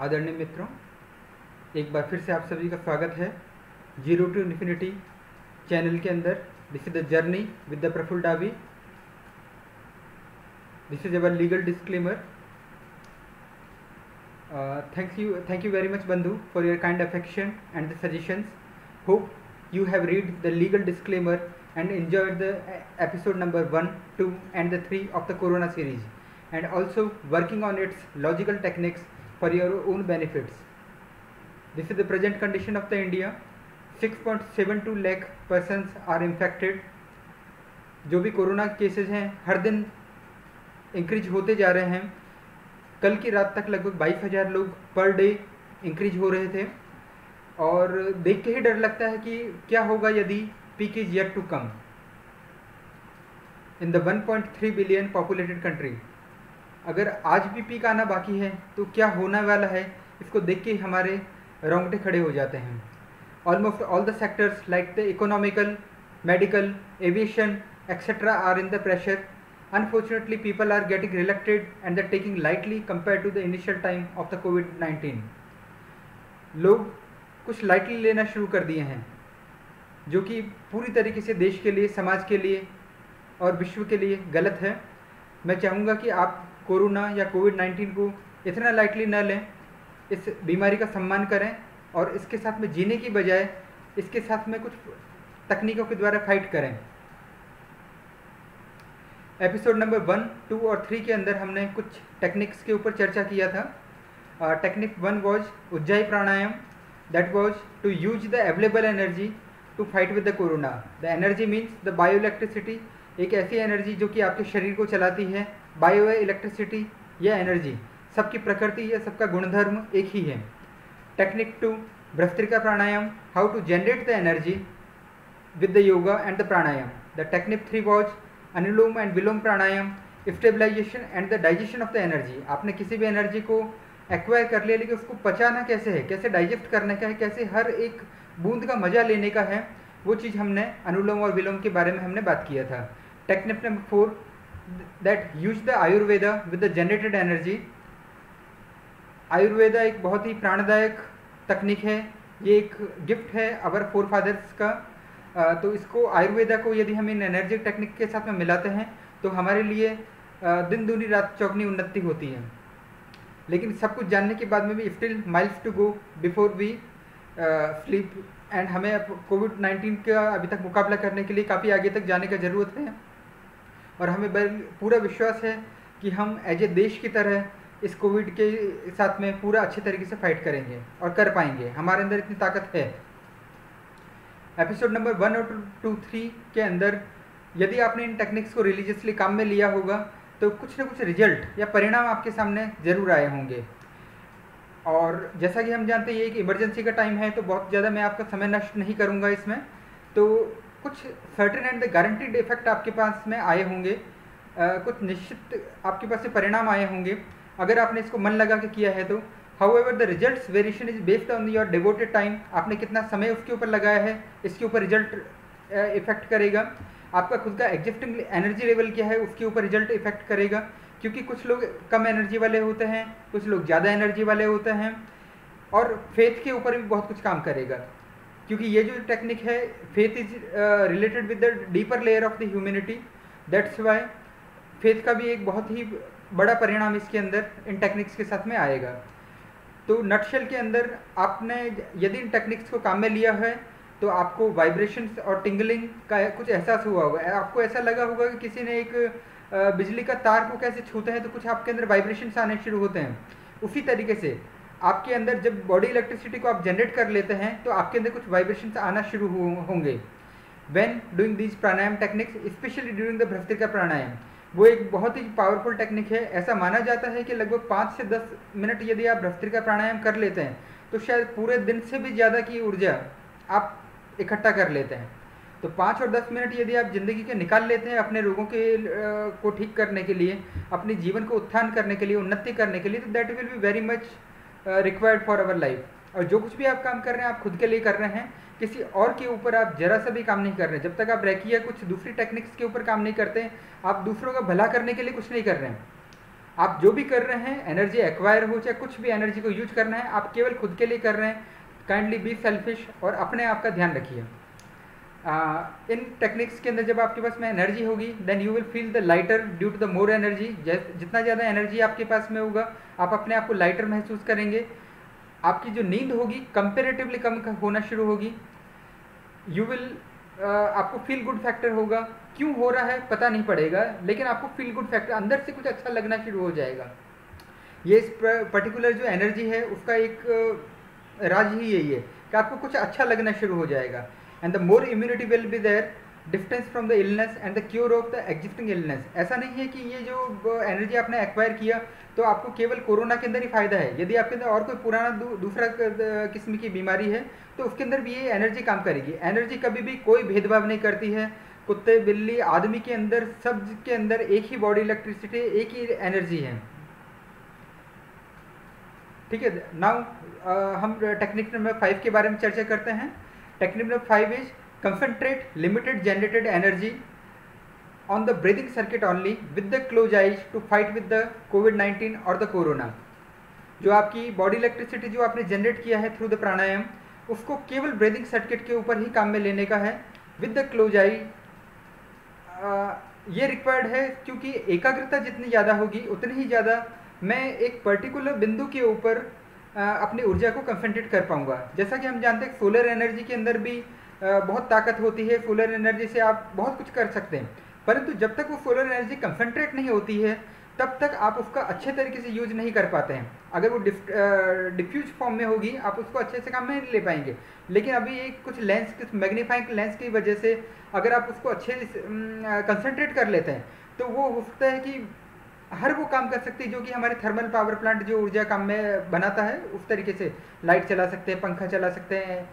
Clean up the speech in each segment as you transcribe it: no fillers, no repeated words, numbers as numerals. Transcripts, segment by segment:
आदरणीय मित्रों, एक बार फिर से आप सभी का स्वागत है जीरो टू इन्फिनिटी चैनल के अंदर। This is the journey with the Praful Dabi. This is our legal disclaimer. Thank you very much Bandhu for your kind affection and the suggestions. Hope you have read the legal disclaimer and enjoyed the episode number 1, 2 and the 3 of the Corona series, and also working on its logical techniques for your own benefits. This is the present condition of the India. 6.72 lakh persons are infected. जो भी corona cases हैं हर दिन increase होते जा रहे हैं। कल की रात तक लगभग 22,000 लोग पर डे इंक्रीज हो रहे थे, और देख के ही डर लगता है कि क्या होगा यदि peak is yet to come in the 1.3 billion populated country. अगर आज भी पीक आना बाकी है तो क्या होने वाला है, इसको देख के ही हमारे रोंगटे खड़े हो जाते हैं। Almost all the sectors like the economical, medical, aviation etcetera are in the pressure. Unfortunately, people are getting reluctant and they're taking lightly compared to the initial time of the COVID-19. लोग कुछ lightly लेना शुरू कर दिए हैं, जो कि पूरी तरीके से देश के लिए, समाज के लिए और विश्व के लिए गलत है। मैं चाहूँगा कि आप कोरोना या कोविड-19 को इतना लाइटली न लें, इस बीमारी का सम्मान करें और इसके साथ में जीने की बजाय इसके साथ में कुछ तकनीकों के द्वारा फाइट करें। एपिसोड नंबर 1, 2 और 3 के अंदर हमने कुछ टेक्निक्स के ऊपर चर्चा किया था। Technique 1 was Ujjayi pranayama, that was to use the available energy to fight with the corona. The energy means the bio electricity, एक ऐसी एनर्जी जो कि आपके शरीर को चलाती है। बायो इलेक्ट्रिसिटी या एनर्जी, सबकी प्रकृति या सबका गुणधर्म एक ही है। Technique 2 Bhastrika pranayama, how to generate the energy with the yoga and the pranayama. The technique 3 was Anulom and Vilom pranayama, stabilisation and the digestion of the energy. आपने किसी भी एनर्जी को एक्वायर कर लिया, लेकिन उसको पचाना कैसे है, कैसे डाइजेस्ट करने का है, कैसे हर एक बूंद का मजा लेने का है, वो चीज़ हमने अनुलोम और विलोम के बारे में हमने बात किया था। Technique number 4 that use the Ayurveda with the generated energy. Ayurveda एक बहुत ही प्राणदायक तकनीक है, ये एक गिफ्ट है अवर फोर फादर्स का। तो इसको आयुर्वेदा को यदि हम इन एनर्जी टेक्निक के साथ में मिलाते हैं तो हमारे लिए दिन दूनी रात चौगनी उन्नति होती है। लेकिन सब कुछ जानने के बाद में भी still miles to go before we sleep, and हमें कोविड-19 का अभी तक मुकाबला करने के लिए काफ़ी आगे तक जाने का ज़रूरत है। और हमें पूरा विश्वास है कि हम एज ए देश की तरह इस कोविड के साथ में पूरा अच्छे तरीके से फाइट करेंगे और कर पाएंगे। हमारे अंदर इतनी ताकत है। एपिसोड नंबर 1 और 2, 3 के अंदर यदि आपने इन टेक्निक्स को रिलीजियसली काम में लिया होगा तो कुछ ना कुछ रिजल्ट या परिणाम आपके सामने ज़रूर आए होंगे। और जैसा कि हम जानते हैं ये एक इमरजेंसी का टाइम है, तो बहुत ज़्यादा मैं आपका समय नष्ट नहीं करूँगा इसमें। तो कुछ सर्टेन एंड गारंटीड इफेक्ट आपके पास में आए होंगे, कुछ निश्चित आपके पास से परिणाम आए होंगे अगर आपने इसको मन लगा के किया है तो। However, the results variation is based on your devoted time. आपने कितना समय उसके ऊपर लगाया है, इसके ऊपर रिजल्ट इफेक्ट करेगा। आपका खुद का एग्जिस्टिंग एनर्जी लेवल क्या है, उसके ऊपर रिजल्ट इफेक्ट करेगा। क्योंकि कुछ लोग कम एनर्जी वाले होते हैं, कुछ लोग ज़्यादा एनर्जी वाले होते हैं, और फेथ के ऊपर भी बहुत कुछ काम करेगा। क्योंकि ये जो टेक्निक है, faith is related with the deeper layer of the humanity. That's why faith का भी एक बहुत ही बड़ा परिणाम इसके अंदर इन टेक्निक्स के साथ में आएगा। तो नटशेल के अंदर आपने यदि इन टेक्निक्स को काम में लिया है तो आपको वाइब्रेशंस और टिंगलिंग का कुछ एहसास हुआ होगा। आपको ऐसा लगा होगा कि किसी ने एक बिजली का तार को कैसे छूते हैं तो कुछ आपके अंदर वाइब्रेशंस आने शुरू होते हैं। उसी तरीके से आपके अंदर जब बॉडी इलेक्ट्रिसिटी को आप जनरेट कर लेते हैं तो आपके अंदर कुछ वाइब्रेशंस आना शुरू होंगे when doing these pranayama techniques, specially during the bhastrika pranayama. वो एक बहुत ही पावरफुल टेक्निक है। ऐसा माना जाता है कि लगभग 5 से 10 मिनट यदि आप भस्त्रिका प्राणायाम कर लेते हैं तो शायद पूरे दिन से भी ज़्यादा की ऊर्जा आप इकट्ठा कर लेते हैं। तो 5 और 10 मिनट यदि आप ज़िंदगी के निकाल लेते हैं अपने रोगों के को ठीक करने के लिए, अपने जीवन को उत्थान करने के लिए, उन्नति करने के लिए, तो that will be very much required for our life. और जो कुछ भी आप काम कर रहे हैं आप खुद के लिए कर रहे हैं, किसी और के ऊपर आप जरा सा भी काम नहीं कर रहे। जब तक आप रेकी या कुछ दूसरी टेक्निक्स के ऊपर काम नहीं करते, आप दूसरों का भला करने के लिए कुछ नहीं कर रहे हैं। आप जो भी कर रहे हैं, एनर्जी एक्वायर हो चाहे कुछ भी एनर्जी को यूज करना है, आप केवल खुद के लिए कर रहे हैं। काइंडली बी सेल्फिश और अपने आप का ध्यान रखिए। इन टेक्निक्स के अंदर जब आपके पास में एनर्जी होगी, then you will feel the lighter due to the more energy. जितना ज़्यादा एनर्जी आपके पास में होगा, आप अपने आप को लाइटर महसूस करेंगे। आपकी जो नींद होगी कंपेरेटिवली कम होना शुरू होगी। यू विल आपको फील गुड फैक्टर होगा। क्यों हो रहा है पता नहीं पड़ेगा, लेकिन आपको फील गुड फैक्टर अंदर से कुछ अच्छा लगना शुरू हो जाएगा। ये इस पर्टिकुलर जो एनर्जी है उसका एक राज ही यही है कि आपको कुछ अच्छा लगना शुरू हो जाएगा। And the more immunity will be there, difference from the illness and the cure of the existing illness. ऐसा नहीं है कि ये जो एनर्जी आपने एक्वायर किया तो आपको केवल कोरोना के अंदर ही फायदा है। यदि आपके अंदर और कोई पुराना दूसरा किस्म की बीमारी है तो उसके अंदर भी ये एनर्जी काम करेगी। एनर्जी कभी भी कोई भेदभाव नहीं करती है। कुत्ते, बिल्ली, आदमी के अंदर, सब के अंदर एक ही बॉडी इलेक्ट्रिसिटी, एक ही एनर्जी है। ठीक है। नाउ हम टेक्निक नंबर 5 के बारे में चर्चा करते हैं। Technique number 5 is concentrate limited generated energy on the breathing circuit only with the close eyes to fight with the कोविड-19 और द कोरोना। जो आपकी बॉडी इलेक्ट्रिसिटी जो आपने जनरेट किया है थ्रू द प्राणायाम, उसको केवल ब्रीदिंग सर्किट के ऊपर ही काम में लेने का है विद द क्लोज आई। ये रिक्वायर्ड है क्योंकि एकाग्रता जितनी ज़्यादा होगी उतनी ही ज़्यादा मैं एक पर्टिकुलर बिंदु के ऊपर अपनी ऊर्जा को कंसंट्रेट कर पाऊंगा। जैसा कि हम जानते हैं सोलर एनर्जी के अंदर भी बहुत ताकत होती है। सोलर एनर्जी से आप बहुत कुछ कर सकते हैं, परंतु जब तक वो सोलर एनर्जी कंसंट्रेट नहीं होती है तब तक आप उसका अच्छे तरीके से यूज नहीं कर पाते हैं। अगर वो डिफ्यूज फॉर्म में होगी आप उसको अच्छे से काम में नहीं ले पाएंगे। लेकिन अभी ये कुछ लेंस, कुछ मैग्नीफाइंग लेंस की वजह से अगर आप उसको अच्छे कंसंट्रेट कर लेते हैं तो वो हो सकता है कि हर वो काम कर सकती है जो कि हमारे थर्मल पावर प्लांट जो ऊर्जा काम में बनाता है उस तरीके से। लाइट चला सकते हैं, पंखा चला सकते हैं,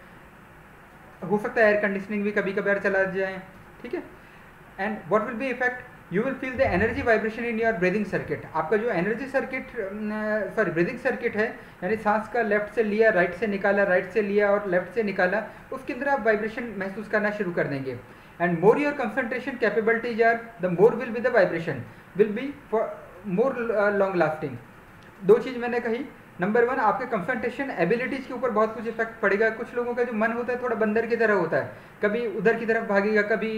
हो सकता है एयर कंडीशनिंग भी कभी कभार चला जाए। ठीक है। And what will be effect, you will feel the energy vibration in your breathing circuit. आपका जो एनर्जी सर्किट ब्रीदिंग सर्किट है, यानी सांस का लेफ्ट से लिया, राइट से निकाला, राइट से लिया और लेफ्ट से निकाला, उसके अंदर आप वाइब्रेशन महसूस करना शुरू कर देंगे। And more your concentration capabilities are, the more will be the vibration will be more long lasting. दो चीज़ मैंने कही। नंबर 1, आपके कंसंट्रेशन एबिलिटीज़ के ऊपर बहुत कुछ इफेक्ट पड़ेगा। कुछ लोगों का जो मन होता है थोड़ा बंदर की तरह होता है, कभी उधर की तरफ भागेगा, कभी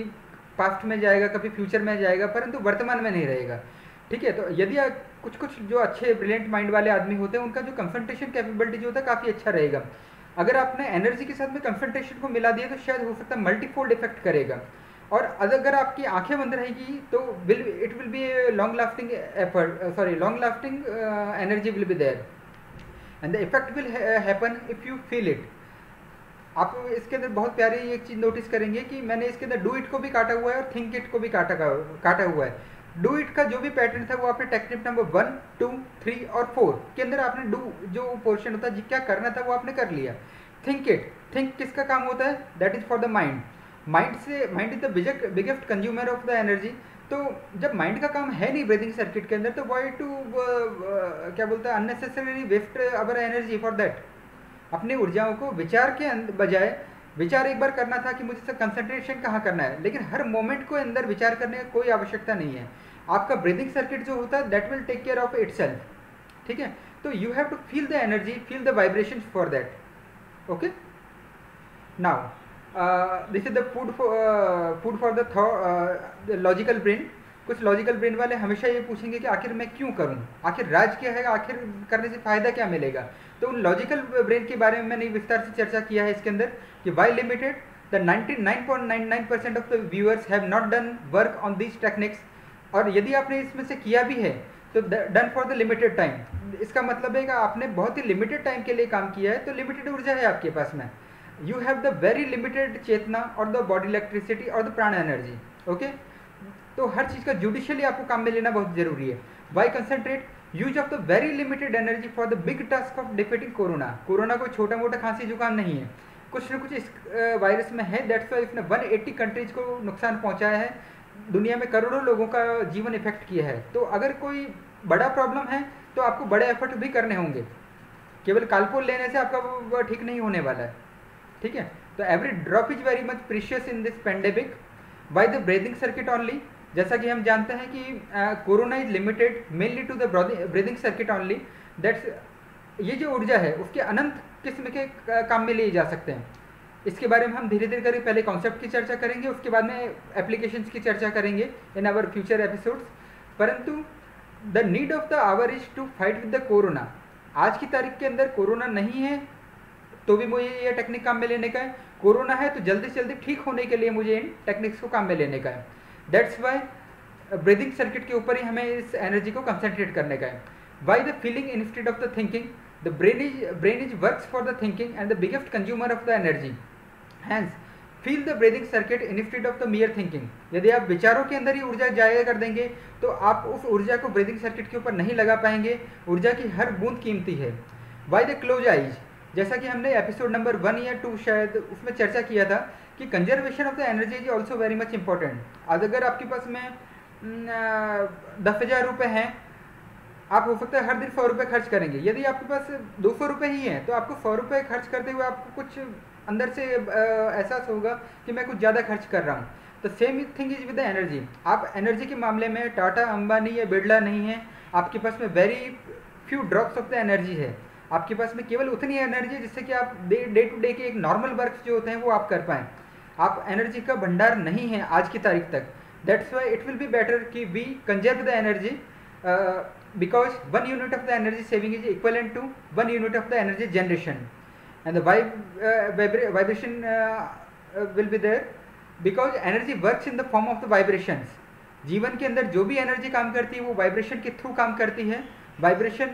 पास्ट में जाएगा, कभी फ्यूचर में जाएगा, परंतु वर्तमान में नहीं रहेगा। ठीक है। तो यदि कुछ कुछ जो अच्छे ब्रिलियंट माइंड वाले आदमी होते हैं उनका जो कंसंट्रेशन कैपेबिलिटी जो होता है काफ़ी अच्छा रहेगा। अगर आपने एनर्जी के साथ में कंसंट्रेशन को मिला दिया तो शायद हो सकता है मल्टीफोल्ड इफेक्ट करेगा। और अगर आपकी आंखें बंद रहेगी तो it will be long lasting long lasting energy will be there and the effect will happen if you feel it. आप इसके अंदर बहुत प्यारी एक चीज़ नोटिस करेंगे कि मैंने इसके अंदर डू इट को भी काटा हुआ है और थिंक इट को भी काटा हुआ है। डू इट का जो भी पैटर्न था वो आपने टेक्निक नंबर 1, 2, 3 और 4 के अंदर आपने डू जो पोर्शन होता है क्या करना था वो आपने कर लिया। थिंक इट, थिंक किसका काम होता है, that is for the mind. Mind is the biggest consumer of the energy. तो जब माइंड का काम है नहीं ब्रीदिंग सर्किट के अंदर तो वाई टू क्या बोलते हैं unnecessary waste our energy for that. अपनी ऊर्जाओं को विचार के बजाय विचार एक बार करना था कि मुझे कंसंट्रेशन कहाँ करना है, लेकिन हर मोमेंट को अंदर विचार करने की कोई आवश्यकता नहीं है। आपका ब्रीदिंग सर्किट जो होता है that will take care of itself. ठीक है। तो you have to feel the energy, feel the vibration for that. Okay. Now this is the food for the logical brain. कुछ लॉजिकल ब्रेन वाले हमेशा ये पूछेंगे कि आखिर मैं क्यों करूं, आखिर राज क्या है, आखिर करने से फ़ायदा क्या मिलेगा। तो उन लॉजिकल ब्रेन के बारे में मैंने विस्तार से चर्चा किया है इसके अंदर कि why limited the 99.99% of the viewers have not done work on this techniques. और यदि आपने इसमें से किया भी है तो done for the limited time. इसका मतलब है कि आपने बहुत ही लिमिटेड टाइम के लिए काम किया है, तो लिमिटेड ऊर्जा है आपके पास में। You have the very limited chetna और द बॉडी इलेक्ट्रिसिटी और द प्राण एनर्जी। ओके। तो हर चीज़ का जुडिशियली आपको काम में लेना बहुत जरूरी है। Y concentrate use of the very limited energy for the big task of defeating corona. Corona कोई छोटा मोटा खांसी जुकाम नहीं है, कुछ न कुछ इस वायरस में है। दैट्स वाई इसने 180 कंट्रीज को नुकसान पहुंचाया है, दुनिया में करोड़ों लोगों का जीवन इफेक्ट किया है। तो अगर कोई बड़ा प्रॉब्लम है तो आपको बड़े एफर्ट भी करने होंगे, केवल कालपोल लेने से आपका वो ठीक नहीं होने वाला है। ठीक है। तो every drop is very much precious in this pandemic. By the breathing circuit only जैसा कि हम जानते हैं कि corona is limited mainly to the breathing circuit only, that's ये जो ऊर्जा है उसके अनंत किस्म के काम में लिए जा सकते हैं। इसके बारे में हम धीरे धीरे करके पहले कॉन्सेप्ट की चर्चा करेंगे, उसके बाद में एप्लीकेशंस की चर्चा करेंगे इन आवर फ्यूचर एपिसोड्स। परंतु the need of the hour is to fight with the corona. आज की तारीख के अंदर कोरोना नहीं है तो भी मुझे ये टेक्निक काम में लेने का है, कोरोना है तो जल्दी से जल्दी ठीक होने के लिए मुझे इन टेक्निक्स को काम में लेने का है। दैट्स वाई ब्रीदिंग सर्किट के ऊपर ही हमें इस एनर्जी को कंसंट्रेट करने का है। Why the feeling instead of the thinking, the brain is works for the thinking and the biggest consumer of the energy, hence feel the breathing circuit instead of the mere thinking. यदि आप विचारों के अंदर ही ऊर्जा जाया कर देंगे तो आप उस ऊर्जा को ब्रीदिंग सर्किट के ऊपर नहीं लगा पाएंगे। ऊर्जा की हर बूंद कीमती है। वाई द क्लोज आइज, जैसा कि हमने एपिसोड नंबर 1 या 2 शायद उसमें चर्चा किया था कि conservation of the energy is also very much important. अगर आपके पास में 10,000 रुपये हैं, आप हो सकता है हर दिन 100 रुपये खर्च करेंगे। यदि आपके पास 200 रुपये ही हैं तो आपको 100 रुपये खर्च करते हुए आपको कुछ अंदर से एहसास होगा कि मैं कुछ ज़्यादा खर्च कर रहा हूँ। तो same thing is with the energy. आप एनर्जी के मामले में टाटा, अंबानी या बिरला नहीं है, आपके पास में very few drops of the energy है। आपके पास में केवल उतनी एनर्जी जिससे कि आप डे टू डे के एक नॉर्मल वर्क जो होते हैं वो आप कर पाएँ। आप एनर्जी का भंडार नहीं है आज की तारीख तक। That's why it will be better कि we conserve the energy, because 1 unit of the energy saving is equivalent to 1 unit of the energy generation and the vibration will be there because energy works in the form of the vibrations. जीवन के अंदर जो भी energy काम करती है वो vibration के थ्रू काम करती है। वाइब्रेशन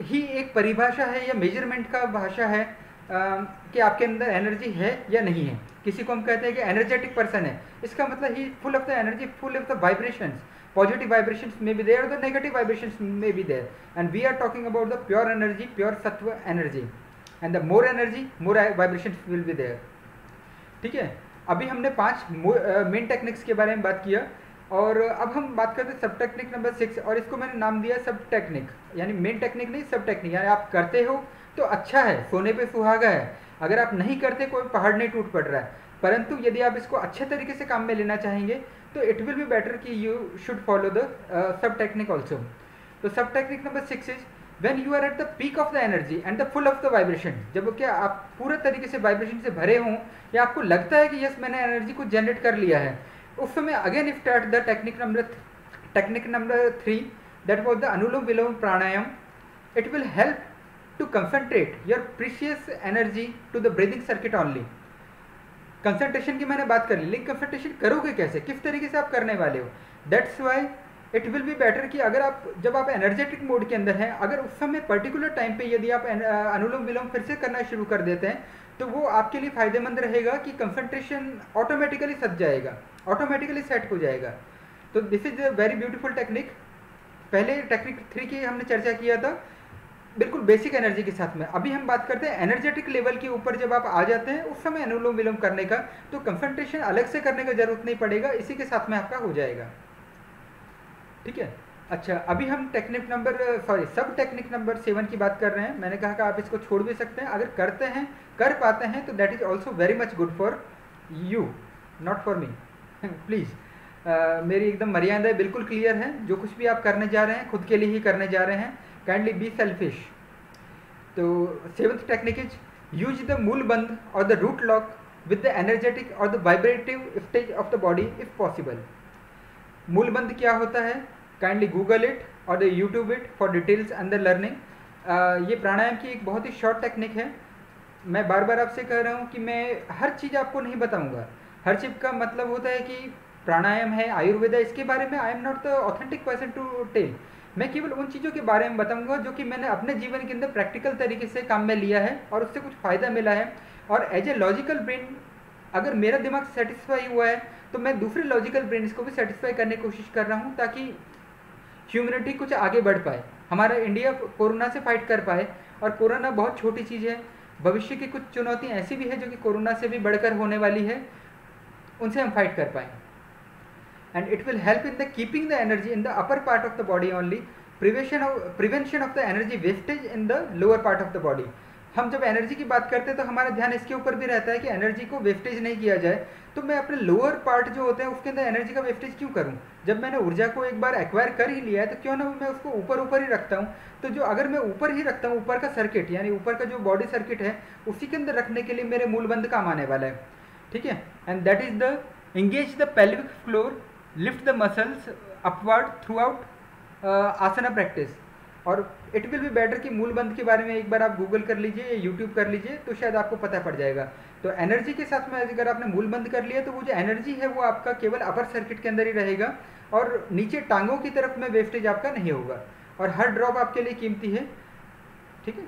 ही एक परिभाषा है या मेजरमेंट का भाषा है कि आपके अंदर एनर्जी है या नहीं है। किसी को हम कहते हैं कि एनर्जेटिक पर्सन है, इसका मतलब ही full of the energy, full of the vibrations. Positive vibrations may be there, the negative vibrations may be there, and we are talking about the pure energy, pure sattva energy, and the more energy, more vibrations will be there. ठीक है, अभी हमने 5 main techniques के बारे में बात किया और अब हम बात करते हैं सब टेक्निक नंबर 6, और इसको मैंने नाम दिया सब टेक्निक, यानी मेन टेक्निक नहीं, सब टेक्निक। यानी आप करते हो तो अच्छा है, सोने पे सुहागा है। अगर आप नहीं करते कोई पहाड़ नहीं टूट पड़ रहा है, परंतु यदि आप इसको अच्छे तरीके से काम में लेना चाहेंगे तो इट विल बी बेटर कि you should follow the sub technique also. तो sub technique number 6 is when you are at the peak of the energy and the full of the vibration. जब क्या आप पूरे तरीके से वाइब्रेशन से भरे हों या आपको लगता है कि यस मैंने एनर्जी को जनरेट कर लिया है, उस समय again start the technique number 3, that was the anulom vilom pranayam. It will help to concentrate your precious energy to the breathing circuit only. Concentration की मैंने बात कर ली, लेकिन कंसंट्रेशन करोगे कैसे, किस तरीके से आप करने वाले हो। That's why it will be better कि अगर आप जब आप एनर्जेटिक मोड के अंदर हैं, अगर उस समय पर्टिकुलर टाइम पे यदि आप अनुलोम विलोम फिर से करना शुरू कर देते हैं तो वो आपके लिए फ़ायदेमंद रहेगा कि कंसंट्रेशन ऑटोमेटिकली सज जाएगा, ऑटोमेटिकली सेट हो जाएगा। तो this is a very beautiful technique. पहले टेक्निक 3 की हमने चर्चा किया था बिल्कुल बेसिक एनर्जी के साथ में। अभी हम बात करते हैं एनर्जेटिक लेवल के ऊपर। जब आप आ जाते हैं उस समय अनुलोम विलोम करने का, तो कंसंट्रेशन अलग से करने का जरूरत नहीं पड़ेगा, इसी के साथ में आपका हो जाएगा। ठीक है, अच्छा अभी हम सब टेक्निक नंबर 7 की बात कर रहे हैं। मैंने कहा कि आप इसको छोड़ भी सकते हैं, अगर करते हैं, कर पाते हैं तो that is also very much good for you, not for me. Please मेरी एकदम मर्यादा बिल्कुल क्लियर है। जो कुछ भी आप करने जा रहे हैं खुद के लिए ही करने जा रहे हैं। Kindly be selfish. तो 7th technique is use the mool bandh और the root lock with the energetic और the vibrative stage of the body if possible. Mool bandh क्या होता है, काइंडली गूगल इट और the YouTube it for details and the learning. ये प्राणायाम की एक बहुत ही शॉर्ट टेक्निक है। मैं बार बार आपसे कह रहा हूँ कि मैं हर चीज़ आपको नहीं बताऊँगा। हर चीज़ का मतलब होता है कि प्राणायाम है, आयुर्वेद है, इसके बारे में I am not the authentic person to tell. मैं केवल उन चीज़ों के बारे में बताऊंगा जो कि मैंने अपने जीवन के अंदर प्रैक्टिकल तरीके से काम में लिया है और उससे कुछ फ़ायदा मिला है। और एज ए लॉजिकल ब्रेन अगर मेरा दिमाग सेटिस्फाई हुआ है तो मैं दूसरे लॉजिकल ब्रेन्स को भी सेटिस्फाई करने की कोशिश कर रहा हूँ ताकि ह्यूमैनिटी कुछ आगे बढ़ पाए, हमारा इंडिया कोरोना से फाइट कर पाए। और कोरोना बहुत छोटी चीज़ है, भविष्य की कुछ चुनौतियाँ ऐसी भी है जो कि कोरोना से भी बढ़कर होने वाली है, उनसे हम फाइट कर पाएँ। And it will help in the keeping the energy in the upper part of the body only, prevention of the energy wastage in the lower part of the body। हम जब एनर्जी की बात करते हैं तो हमारा ध्यान इसके ऊपर भी रहता है कि एनर्जी को वेस्टेज नहीं किया जाए। तो मैं अपने लोअर पार्ट जो होते हैं उसके अंदर एनर्जी का वेस्टेज क्यों करूं? जब मैंने ऊर्जा को एक बार एक्वायर कर ही लिया है तो क्यों ना मैं उसको ऊपर ऊपर ही रखता हूं। तो जो अगर मैं ऊपर ही रखता हूं, ऊपर का सर्किट यानी ऊपर का जो बॉडी सर्किट है उसी के अंदर रखने के लिए मेरे मूलबंध काम आने वाला है, ठीक है। And that is the engage the pelvic floor, lift the muscles upward throughout asana practice. और इट विल बी बेटर कि मूलबंध के बारे में एक बार आप गूगल कर लीजिए या यूट्यूब कर लीजिए तो शायद आपको पता पड़ जाएगा। तो एनर्जी के साथ में अगर आपने मूलबंध कर लिया तो वो जो एनर्जी है वो आपका केवल अपर सर्किट के अंदर ही रहेगा और नीचे टांगों की तरफ में वेस्टेज आपका नहीं होगा और हर ड्रॉप आपके लिए कीमती है, ठीक है।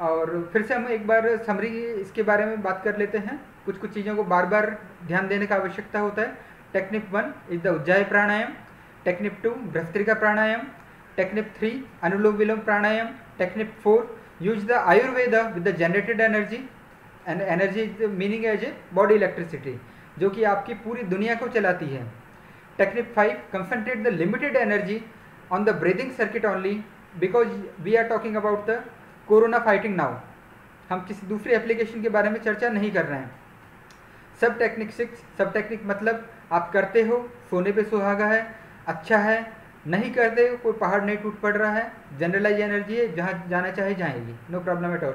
और फिर से हम एक बार समरी इसके बारे में बात कर लेते हैं। कुछ कुछ चीज़ों को बार बार ध्यान देने का आवश्यकता होता है। Technique 1 is the ujjayi pranayam, technique 2 bhastrika pranayam, technique 3 anulom vilom pranayam, technique 4 use the Ayurveda with the generated energy and energy meaning as a body electricity जो कि आपकी पूरी दुनिया को चलाती है। Technique 5 concentrate the limited energy on the breathing circuit only because we are talking about the corona fighting now. हम किसी दूसरी एप्लीकेशन के बारे में चर्चा नहीं कर रहे हैं। सब टेक्निक 6, सब टेक्निक मतलब आप करते हो, सोने पे सुहागा है, अच्छा है, नहीं करते हो कोई पहाड़ नहीं टूट पड़ रहा है, जनरलाइज एनर्जी है, जहाँ जाना चाहे जाएगी, नो प्रॉब्लम एट ऑल,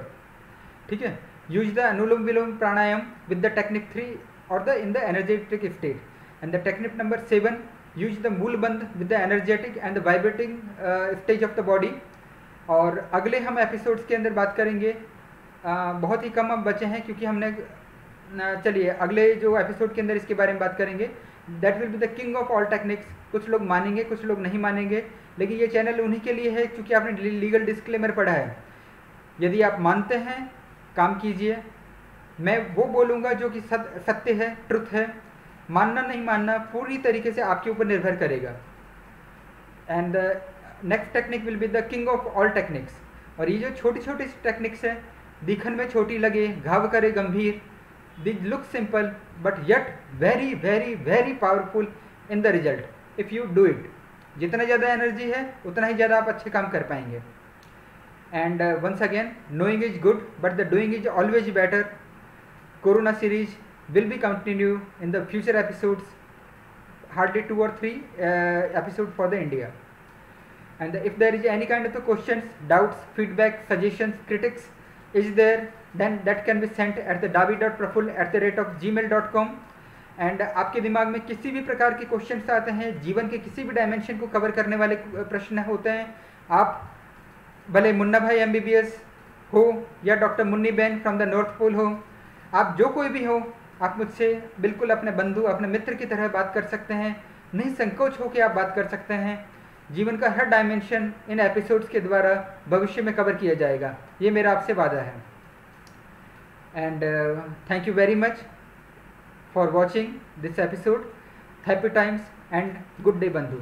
ठीक है। Use the anulom vilom pranayama with the technique 3 और the in the energetic state and the technique number 7 use the moolbandh with the energetic and the vibrating stage of the body. और अगले हम एपिसोड्स के अंदर बात करेंगे, बहुत ही कम अब बचे हैं क्योंकि हमने चलिए अगले जो एपिसोड के अंदर इसके बारे में बात करेंगे। That will be the king of all techniques. कुछ लोग मानेंगे, कुछ लोग नहीं मानेंगे, लेकिन ये चैनल उन्हीं के लिए है क्योंकि आपने लीगल डिस्क्लेमर पढ़ा है। यदि आप मानते हैं काम कीजिए, मैं वो बोलूँगा जो कि सत्य है, ट्रुथ है। मानना नहीं मानना पूरी तरीके से आपके ऊपर निर्भर करेगा। And next technique will be the king of all techniques. और ये जो छोटी छोटी टेक्निक्स है, दिखन में छोटी लगे, घाव करे गंभीर, this look simple but yet very very very powerful in the result if you do it. जितना ज़्यादा एनर्जी है उतना ही ज़्यादा आप अच्छे काम कर पाएंगे। And once again, knowing is good but the doing is always better. Corona series will be continue in the future episodes, hardly 2 or 3 episode for the India. And if there is any kind of the questions, doubts, feedback, suggestions, critics is there, then that can be sent at the davi.praful@gmail.com. And आपके दिमाग में किसी भी प्रकार के questions आते हैं, जीवन के किसी भी डायमेंशन को कवर करने वाले प्रश्न होते हैं, आप भले मुन्ना भाई MBBS हो या डॉक्टर मुन्नी बहन फ्रॉम द नॉर्थ पोल हो, आप जो कोई भी हो, आप मुझसे बिल्कुल अपने बंधु, अपने मित्र की तरह बात कर सकते हैं। नहीं संकोच हो के आप बात कर सकते हैं। जीवन का हर डायमेंशन इन एपिसोड्स के द्वारा भविष्य में कवर किया जाएगा, ये मेरा आपसे वादा है। And thank you very much for watching this episode. Happy times and good day बंधु।